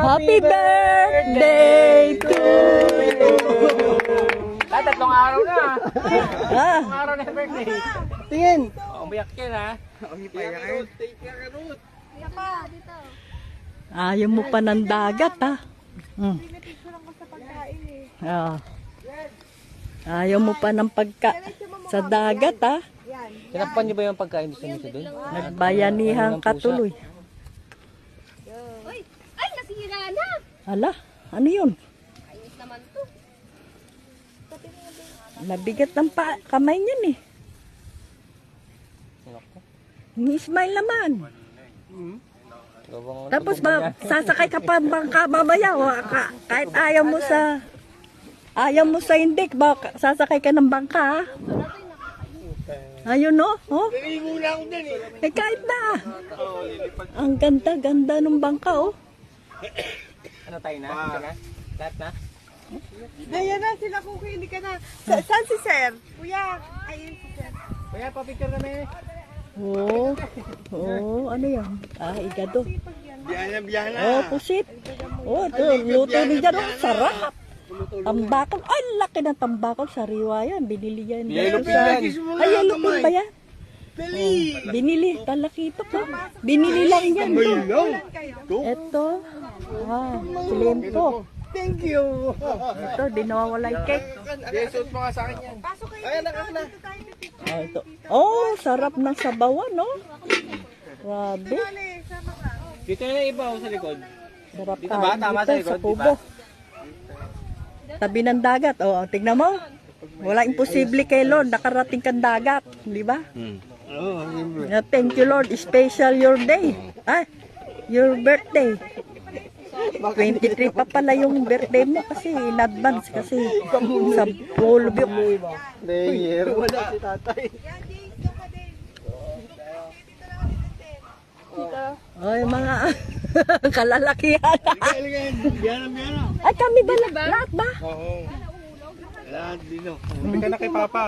Happy birthday to you. Tatlong araw na. Ah, Tatlong araw na yung birthday. tingin. Umiyak yan ha. Ayaw mo pa ng dagat, ha? Hmm. Ah. Ayaw mo pa ng sa dagat, ha? Tinakpan niyo ba yung pagkain gusto niyo doon? Nagbayanihang katuloy. Ay, nasira na. Hala, ano yun? Ayos naman to. Mabigat ng kamay niyan, eh. Ni Ismail naman. Tapos sasakay ka pa bangka mamaya, kahit ayaw mo sa hindi, sasakay ka ng bangka, ha? Ayun, no? Oh? Eh, kahit na. Ang ganda-ganda ng bangka, oh. Ano tayo na? Ito na? Lahat na? Ayan na, sila Cookie, hindi ka na. Saan si Sir? Kuya, ayun si Sir. Kaya pa-picture kami. Oh, oh, ano yan? Ah, igado. Biyana. Oh, pusit. Oh, ito, luto ni dyan. Oh, sarap. Tambakol. Ay, laki ng tambakol. Sariwa yan. Binili yan. Yellow pin Sa- yan. Ay, yellow pin ba yan? Oh, binili. Talakito po. Binili lang yan. Ito. Ah, silimpo. Thank you. Ito, di nawawala yung cake. Yesuot mo nga sa akin yan. Pasok kayo Ayan, dito, nakakala. dito tayo pipicture. Oh, ito. Oh, sarap ng sabawan, no? Grabe. Dali, sama ka. Dito na yung iba sa likod. Sarap Dito ba? kain Tama dito sa likod, sa di kubo. ba? Tabi ng dagat. Oh, tignan mo. Wala imposible kay Lord. Nakarating kang dagat. Di ba? Thank you, Lord. Special your day. Ah, your birthday. 23 pa pala yung birthday mo kasi in advance kasi sa Pulbyo. Layer. Wala si tatay. Yan, James, doon ka din. Dito lang ako din. Ay, mga kalalakihan. Biyana. Ay, kami ba lahat ba? Oo. Lahat dito. Sabi ka na kay Papa.